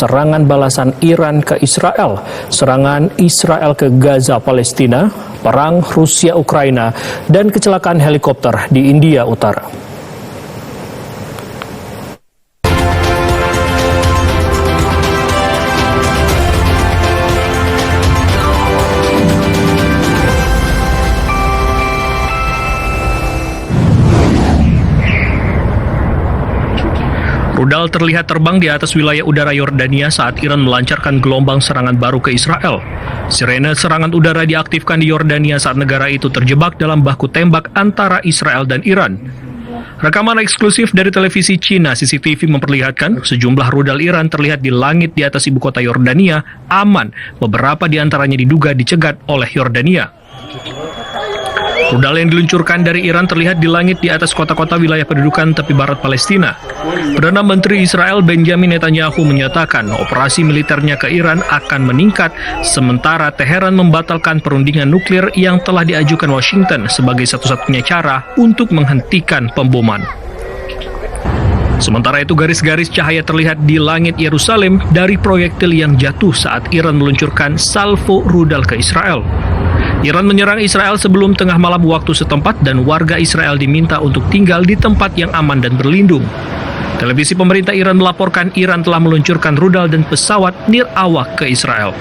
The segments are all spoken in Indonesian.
Serangan balasan Iran ke Israel, serangan Israel ke Gaza Palestina, perang Rusia-Ukraina, dan kecelakaan helikopter di India Utara. Rudal terlihat terbang di atas wilayah udara Yordania saat Iran melancarkan gelombang serangan baru ke Israel. Sirene serangan udara diaktifkan di Yordania saat negara itu terjebak dalam baku tembak antara Israel dan Iran. Rekaman eksklusif dari televisi Cina CCTV memperlihatkan sejumlah rudal Iran terlihat di langit di atas ibu kota Yordania aman, beberapa di antaranya diduga dicegat oleh Yordania. Rudal yang diluncurkan dari Iran terlihat di langit di atas kota-kota wilayah pendudukan tepi barat Palestina. Perdana Menteri Israel Benjamin Netanyahu menyatakan operasi militernya ke Iran akan meningkat, sementara Teheran membatalkan perundingan nuklir yang telah diajukan Washington sebagai satu-satunya cara untuk menghentikan pemboman. Sementara itu garis-garis cahaya terlihat di langit Yerusalem dari proyektil yang jatuh saat Iran meluncurkan salvo rudal ke Israel. Iran menyerang Israel sebelum tengah malam waktu setempat dan warga Israel diminta untuk tinggal di tempat yang aman dan berlindung. Televisi pemerintah Iran melaporkan Iran telah meluncurkan rudal dan pesawat nirawak ke Israel.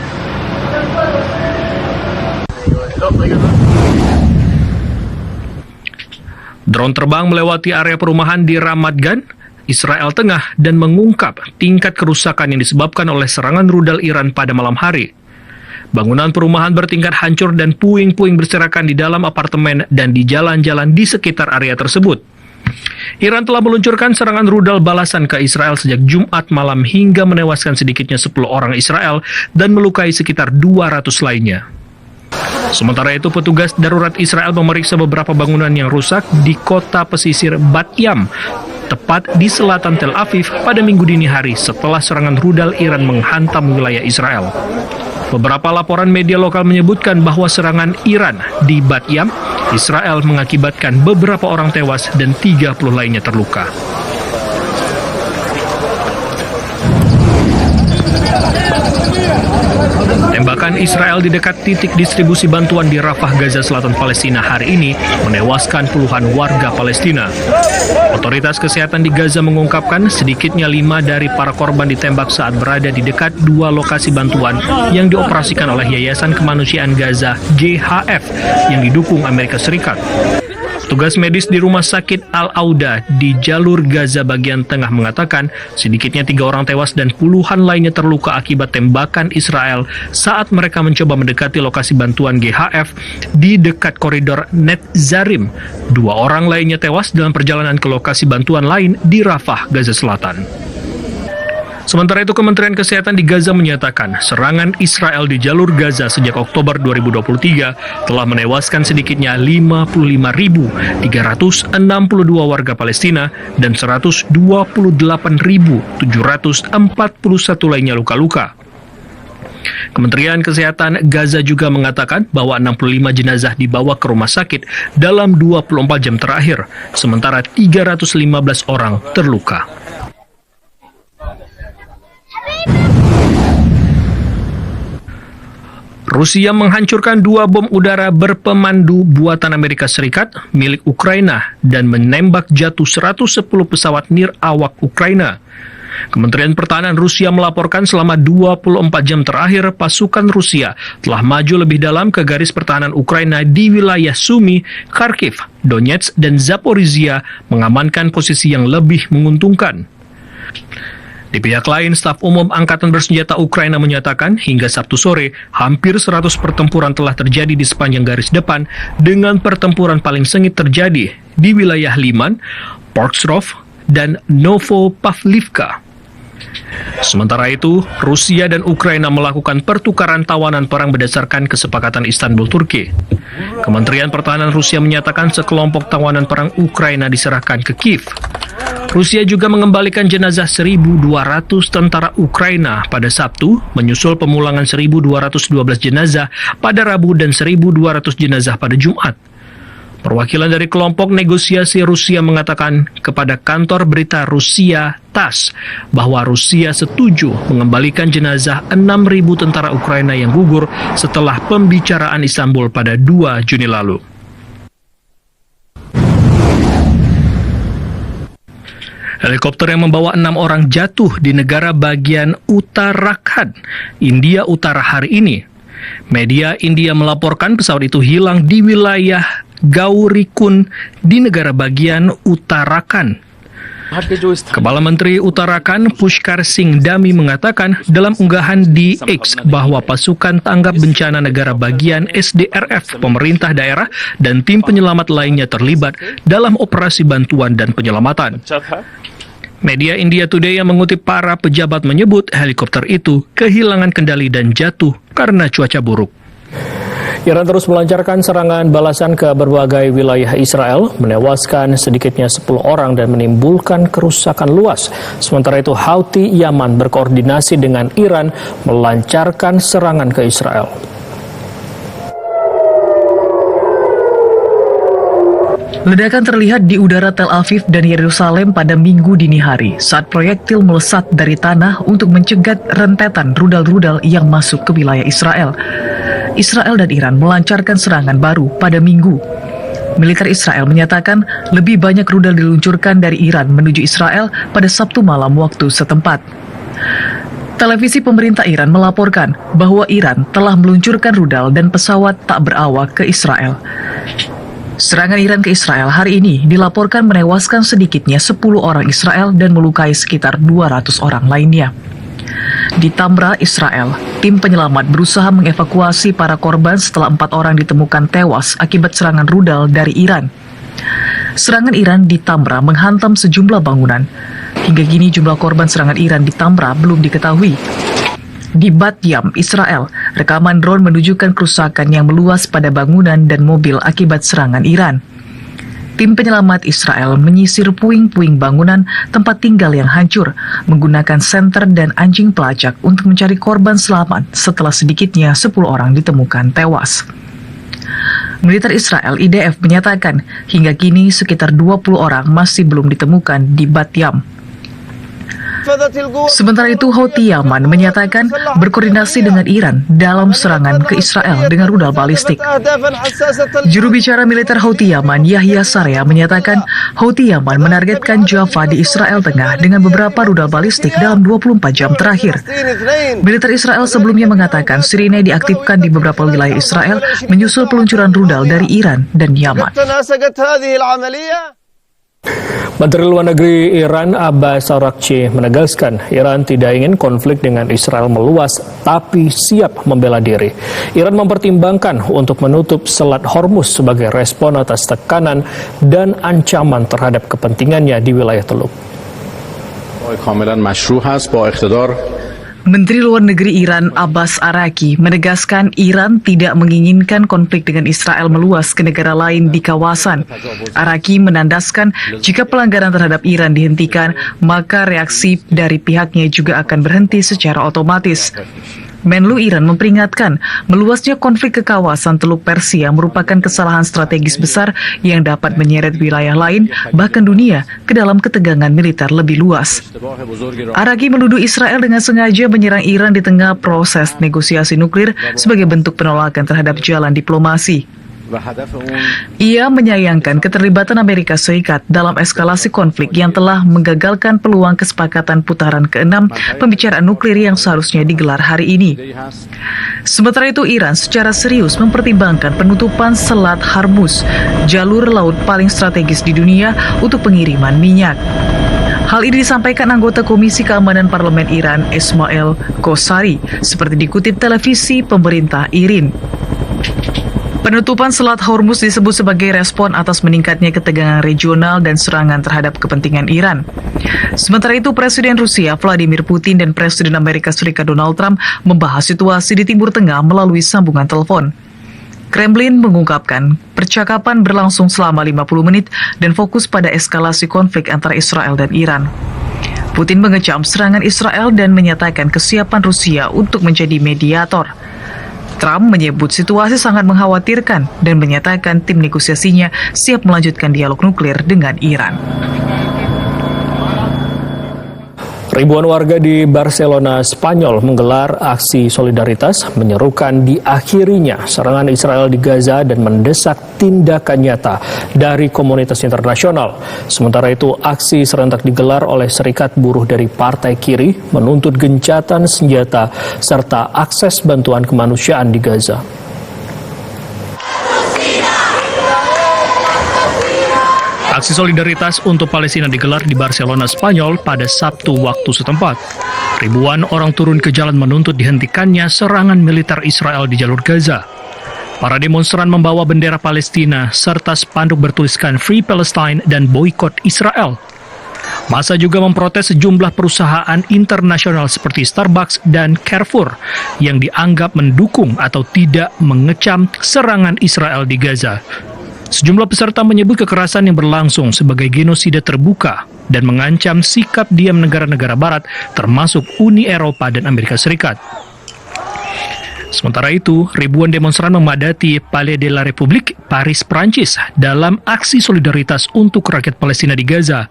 Drone terbang melewati area perumahan di Ramat Gan, Israel Tengah, dan mengungkap tingkat kerusakan yang disebabkan oleh serangan rudal Iran pada malam hari. Bangunan perumahan bertingkat hancur dan puing-puing berserakan di dalam apartemen dan di jalan-jalan di sekitar area tersebut. Iran telah meluncurkan serangan rudal balasan ke Israel sejak Jumat malam hingga menewaskan sedikitnya 10 orang Israel dan melukai sekitar 200 lainnya. Sementara itu, petugas darurat Israel memeriksa beberapa bangunan yang rusak di kota pesisir Bat Yam, tepat di selatan Tel Aviv pada Minggu dini hari setelah serangan rudal Iran menghantam wilayah Israel. Beberapa laporan media lokal menyebutkan bahwa serangan Iran di Bat Yam, Israel mengakibatkan beberapa orang tewas dan 30 lainnya terluka. Tembakan Israel di dekat titik distribusi bantuan di Rafah, Gaza Selatan, Palestina hari ini menewaskan puluhan warga Palestina. Otoritas kesehatan di Gaza mengungkapkan sedikitnya 5 dari para korban ditembak saat berada di dekat 2 lokasi bantuan yang dioperasikan oleh Yayasan Kemanusiaan Gaza GHF yang didukung Amerika Serikat. Petugas medis di Rumah Sakit Al-Auda di jalur Gaza bagian tengah mengatakan sedikitnya 3 orang tewas dan puluhan lainnya terluka akibat tembakan Israel saat mereka mencoba mendekati lokasi bantuan GHF di dekat koridor Netzarim. 2 orang lainnya tewas dalam perjalanan ke lokasi bantuan lain di Rafah, Gaza Selatan. Sementara itu, Kementerian Kesehatan di Gaza menyatakan serangan Israel di jalur Gaza sejak Oktober 2023 telah menewaskan sedikitnya 55.362 warga Palestina dan 128.741 lainnya luka-luka. Kementerian Kesehatan Gaza juga mengatakan bahwa 65 jenazah dibawa ke rumah sakit dalam 24 jam terakhir, sementara 315 orang terluka. Rusia menghancurkan 2 bom udara berpemandu buatan Amerika Serikat milik Ukraina dan menembak jatuh 110 pesawat nirawak Ukraina. Kementerian Pertahanan Rusia melaporkan selama 24 jam terakhir pasukan Rusia telah maju lebih dalam ke garis pertahanan Ukraina di wilayah Sumy, Kharkiv, Donetsk, dan Zaporizhia, mengamankan posisi yang lebih menguntungkan. Di pihak lain, Staf Umum Angkatan Bersenjata Ukraina menyatakan hingga Sabtu sore, hampir 100 pertempuran telah terjadi di sepanjang garis depan, dengan pertempuran paling sengit terjadi di wilayah Liman, Porksrov, dan Novopavlivka. Sementara itu, Rusia dan Ukraina melakukan pertukaran tawanan perang berdasarkan kesepakatan Istanbul, Turki. Kementerian Pertahanan Rusia menyatakan sekelompok tawanan perang Ukraina diserahkan ke Kiev. Rusia juga mengembalikan jenazah 1.200 tentara Ukraina pada Sabtu, menyusul pemulangan 1.212 jenazah pada Rabu dan 1.200 jenazah pada Jumat. Perwakilan dari kelompok negosiasi Rusia mengatakan kepada kantor berita Rusia TASS bahwa Rusia setuju mengembalikan jenazah 6.000 tentara Ukraina yang gugur setelah pembicaraan Istanbul pada 2 Juni lalu. Helikopter yang membawa 6 orang jatuh di negara bagian Uttarakhand, India Utara hari ini. Media India melaporkan pesawat itu hilang di wilayah Gaurikund di negara bagian Uttarakhand. Kepala Menteri Uttarakhand Pushkar Singh Dhami mengatakan dalam unggahan di X bahwa pasukan tanggap bencana negara bagian SDRF, pemerintah daerah, dan tim penyelamat lainnya terlibat dalam operasi bantuan dan penyelamatan. Media India Today yang mengutip para pejabat menyebut helikopter itu kehilangan kendali dan jatuh karena cuaca buruk. Iran terus melancarkan serangan balasan ke berbagai wilayah Israel, menewaskan sedikitnya 10 orang dan menimbulkan kerusakan luas. Sementara itu, Houthi Yaman berkoordinasi dengan Iran melancarkan serangan ke Israel. Ledakan terlihat di udara Tel Aviv dan Yerusalem pada Minggu dini hari saat proyektil melesat dari tanah untuk mencegat rentetan rudal-rudal yang masuk ke wilayah Israel. Israel dan Iran melancarkan serangan baru pada Minggu. Militer Israel menyatakan lebih banyak rudal diluncurkan dari Iran menuju Israel pada Sabtu malam waktu setempat. Televisi pemerintah Iran melaporkan bahwa Iran telah meluncurkan rudal dan pesawat tak berawak ke Israel. Serangan Iran ke Israel hari ini dilaporkan menewaskan sedikitnya 10 orang Israel dan melukai sekitar 200 orang lainnya. Di Tamra, Israel, tim penyelamat berusaha mengevakuasi para korban setelah 4 orang ditemukan tewas akibat serangan rudal dari Iran. Serangan Iran di Tamra menghantam sejumlah bangunan. Hingga kini jumlah korban serangan Iran di Tamra belum diketahui. Di Bat Yam, Israel, rekaman drone menunjukkan kerusakan yang meluas pada bangunan dan mobil akibat serangan Iran. Tim penyelamat Israel menyisir puing-puing bangunan tempat tinggal yang hancur, menggunakan senter dan anjing pelacak untuk mencari korban selamat setelah sedikitnya 10 orang ditemukan tewas. Militer Israel IDF menyatakan hingga kini sekitar 20 orang masih belum ditemukan di Bat Yam. Sementara itu, Houthi Yaman menyatakan berkoordinasi dengan Iran dalam serangan ke Israel dengan rudal balistik. Juru bicara militer Houthi Yaman, Yahya Sarya, menyatakan Houthi Yaman menargetkan Jaffa di Israel Tengah dengan beberapa rudal balistik dalam 24 jam terakhir. Militer Israel sebelumnya mengatakan sirine diaktifkan di beberapa wilayah Israel menyusul peluncuran rudal dari Iran dan Yaman. Menteri Luar Negeri Iran Abbas Araghchi menegaskan Iran tidak ingin konflik dengan Israel meluas, tapi siap membela diri. Iran mempertimbangkan untuk menutup Selat Hormuz sebagai respon atas tekanan dan ancaman terhadap kepentingannya di wilayah Teluk. Menteri Luar Negeri Iran Abbas Araghchi menegaskan Iran tidak menginginkan konflik dengan Israel meluas ke negara lain di kawasan. Araghchi menandaskan jika pelanggaran terhadap Iran dihentikan, maka reaksi dari pihaknya juga akan berhenti secara otomatis. Menlu Iran memperingatkan meluasnya konflik ke kawasan Teluk Persia merupakan kesalahan strategis besar yang dapat menyeret wilayah lain, bahkan dunia, ke dalam ketegangan militer lebih luas. Araghchi menuduh Israel dengan sengaja menyerang Iran di tengah proses negosiasi nuklir sebagai bentuk penolakan terhadap jalan diplomasi. Ia menyayangkan keterlibatan Amerika Serikat dalam eskalasi konflik yang telah menggagalkan peluang kesepakatan putaran ke-6 pembicaraan nuklir yang seharusnya digelar hari ini. Sementara itu, Iran secara serius mempertimbangkan penutupan Selat Hormuz, jalur laut paling strategis di dunia untuk pengiriman minyak. Hal ini disampaikan anggota Komisi Keamanan Parlemen Iran, Ismail Qosari, seperti dikutip televisi pemerintah IRIN. Penutupan Selat Hormuz disebut sebagai respon atas meningkatnya ketegangan regional dan serangan terhadap kepentingan Iran. Sementara itu, Presiden Rusia Vladimir Putin dan Presiden Amerika Serikat Donald Trump membahas situasi di Timur Tengah melalui sambungan telepon. Kremlin mengungkapkan percakapan berlangsung selama 50 menit dan fokus pada eskalasi konflik antara Israel dan Iran. Putin mengecam serangan Israel dan menyatakan kesiapan Rusia untuk menjadi mediator. Trump menyebut situasi sangat mengkhawatirkan dan menyatakan tim negosiasinya siap melanjutkan dialog nuklir dengan Iran. Ribuan warga di Barcelona, Spanyol menggelar aksi solidaritas menyerukan diakhirinya serangan Israel di Gaza dan mendesak tindakan nyata dari komunitas internasional. Sementara itu, aksi serentak digelar oleh Serikat Buruh dari Partai Kiri menuntut gencatan senjata serta akses bantuan kemanusiaan di Gaza. Aksi solidaritas untuk Palestina digelar di Barcelona, Spanyol pada Sabtu waktu setempat. Ribuan orang turun ke jalan menuntut dihentikannya serangan militer Israel di jalur Gaza. Para demonstran membawa bendera Palestina serta spanduk bertuliskan Free Palestine dan boikot Israel. Massa juga memprotes sejumlah perusahaan internasional seperti Starbucks dan Carrefour yang dianggap mendukung atau tidak mengecam serangan Israel di Gaza. Sejumlah peserta menyebut kekerasan yang berlangsung sebagai genosida terbuka dan mengancam sikap diam negara-negara barat termasuk Uni Eropa dan Amerika Serikat. Sementara itu, ribuan demonstran memadati Palais de la République, Paris, Prancis dalam aksi solidaritas untuk rakyat Palestina di Gaza.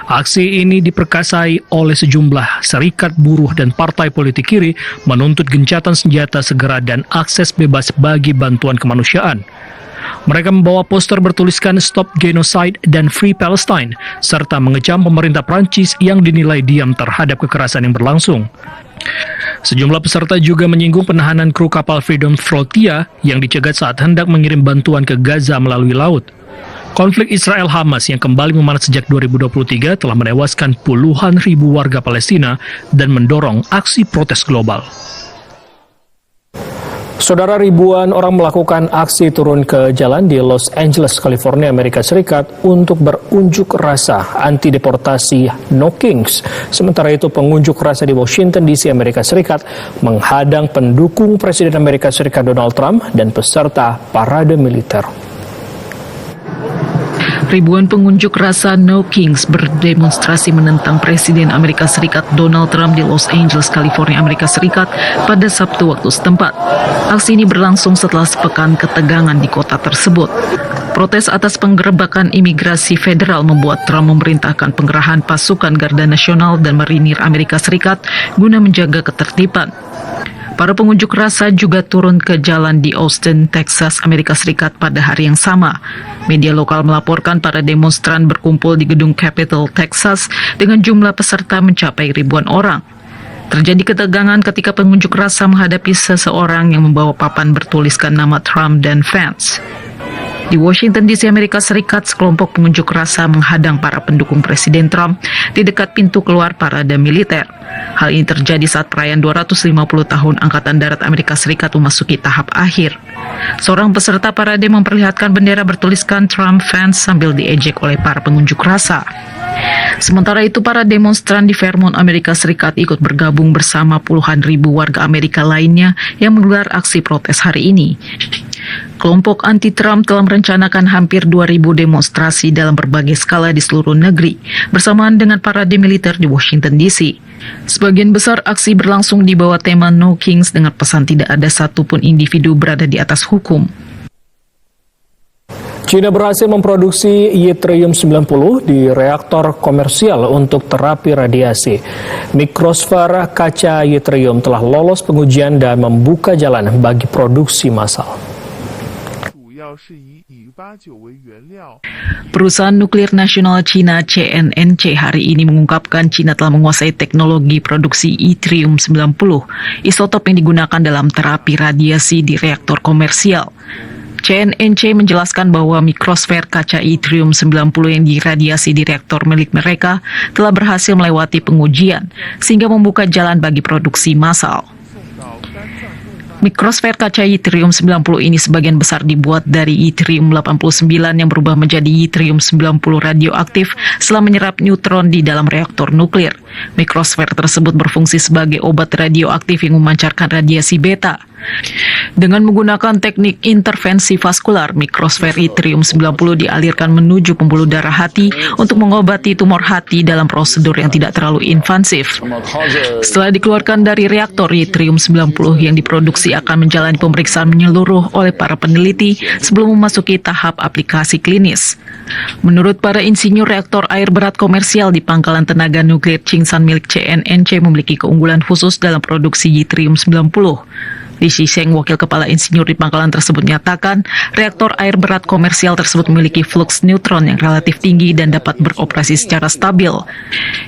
Aksi ini diperkasai oleh sejumlah serikat buruh dan partai politik kiri menuntut gencatan senjata segera dan akses bebas bagi bantuan kemanusiaan. Mereka membawa poster bertuliskan Stop Genocide dan Free Palestine, serta mengecam pemerintah Prancis yang dinilai diam terhadap kekerasan yang berlangsung. Sejumlah peserta juga menyinggung penahanan kru kapal Freedom Flotilla yang dicegat saat hendak mengirim bantuan ke Gaza melalui laut. Konflik Israel-Hamas yang kembali memanas sejak 2023 telah menewaskan puluhan ribu warga Palestina dan mendorong aksi protes global. Saudara, ribuan orang melakukan aksi turun ke jalan di Los Angeles, California, Amerika Serikat untuk berunjuk rasa anti deportasi No Kings. Sementara itu, pengunjuk rasa di Washington DC, Amerika Serikat menghadang pendukung Presiden Amerika Serikat Donald Trump dan peserta parade militer. Ribuan pengunjuk rasa No Kings berdemonstrasi menentang Presiden Amerika Serikat Donald Trump di Los Angeles, California, Amerika Serikat pada Sabtu waktu setempat. Aksi ini berlangsung setelah sepekan ketegangan di kota tersebut. Protes atas penggerebekan imigrasi federal membuat Trump memerintahkan penggerahan pasukan Garda Nasional dan Marinir Amerika Serikat guna menjaga ketertiban. Para pengunjuk rasa juga turun ke jalan di Austin, Texas, Amerika Serikat pada hari yang sama. Media lokal melaporkan para demonstran berkumpul di gedung Capitol, Texas dengan jumlah peserta mencapai ribuan orang. Terjadi ketegangan ketika pengunjuk rasa menghadapi seseorang yang membawa papan bertuliskan nama Trump dan Vance. Di Washington DC, Amerika Serikat, sekelompok pengunjuk rasa menghadang para pendukung Presiden Trump di dekat pintu keluar parade militer. Hal ini terjadi saat perayaan 250 tahun Angkatan Darat Amerika Serikat memasuki tahap akhir. Seorang peserta parade memperlihatkan bendera bertuliskan Trump Vance sambil diejek oleh para pengunjuk rasa. Sementara itu, para demonstran di Vermont, Amerika Serikat ikut bergabung bersama puluhan ribu warga Amerika lainnya yang menggelar aksi protes hari ini. Kelompok anti-Trump telah merencanakan hampir 2.000 demonstrasi dalam berbagai skala di seluruh negeri, bersamaan dengan parade militer di Washington DC. Sebagian besar aksi berlangsung di bawah tema No Kings dengan pesan tidak ada satupun individu berada di atas hukum. China berhasil memproduksi yttrium-90 di reaktor komersial untuk terapi radiasi. Mikrosfer kaca yttrium telah lolos pengujian dan membuka jalan bagi produksi massal. Perusahaan nuklir nasional China CNNC hari ini mengungkapkan China telah menguasai teknologi produksi yttrium-90, isotop yang digunakan dalam terapi radiasi di reaktor komersial. CNNC menjelaskan bahwa mikrosfer kaca yttrium-90 yang diradiasi di reaktor milik mereka telah berhasil melewati pengujian, sehingga membuka jalan bagi produksi massal. Mikrosfer kaca yttrium-90 ini sebagian besar dibuat dari yttrium-89 yang berubah menjadi yttrium-90 radioaktif setelah menyerap neutron di dalam reaktor nuklir. Mikrosfer tersebut berfungsi sebagai obat radioaktif yang memancarkan radiasi beta. Dengan menggunakan teknik intervensi vaskular, mikrosfer yttrium-90 dialirkan menuju pembuluh darah hati untuk mengobati tumor hati dalam prosedur yang tidak terlalu invasif. Setelah dikeluarkan dari reaktor, yttrium-90 yang diproduksi akan menjalani pemeriksaan menyeluruh oleh para peneliti sebelum memasuki tahap aplikasi klinis. Menurut para insinyur, reaktor air berat komersial di Pangkalan Tenaga Nuklir Chingsan milik CNNC memiliki keunggulan khusus dalam produksi yttrium-90. Li Shisheng, wakil kepala insinyur di pangkalan tersebut, menyatakan reaktor air berat komersial tersebut memiliki fluks neutron yang relatif tinggi dan dapat beroperasi secara stabil.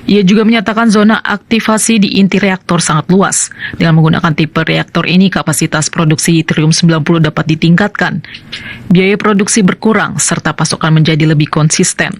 Ia juga menyatakan zona aktivasi di inti reaktor sangat luas. Dengan menggunakan tipe reaktor ini, kapasitas produksi yttrium-90 dapat ditingkatkan. Biaya produksi berkurang, serta pasokan menjadi lebih konsisten.